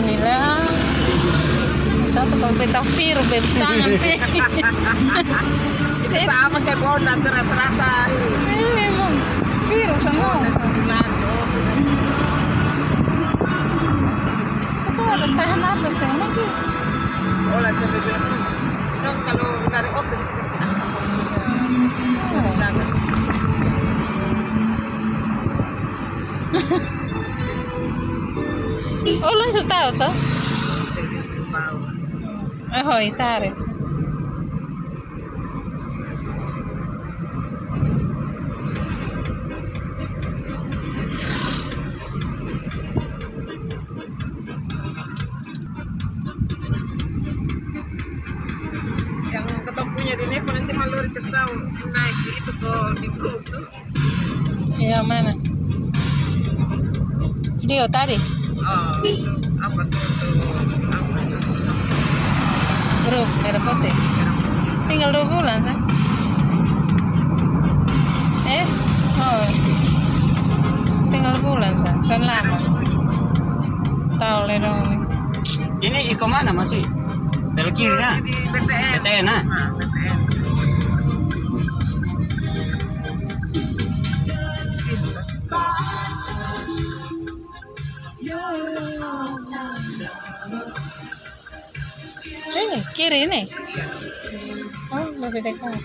nila. Satu kalau beta fir betangan pe. Sama kayak Bona terasa-rasa. Emang fir sama. Itu ada tahan apa setengah lagi? Oh lah coba dia. Dong kalau narik open. Oh langsung tahu toh? Oh tarik. Yang ketemu punya di Nevo nanti malu kasih tahu naik di itu kok di grup tuh. Yang mana? Video tadi? Oh, itu apa tuh? Apa itu? Grup merah putih. Tinggal 2 bulan sih. Oh, tinggal bulan sih. San lama. Tahu le dong nih. Ini iko mana masih? Belok kiri nah. Di BTN. BTN nah. BTN. Situ kan. Sini, kiri ini. Oh, lebih dekat.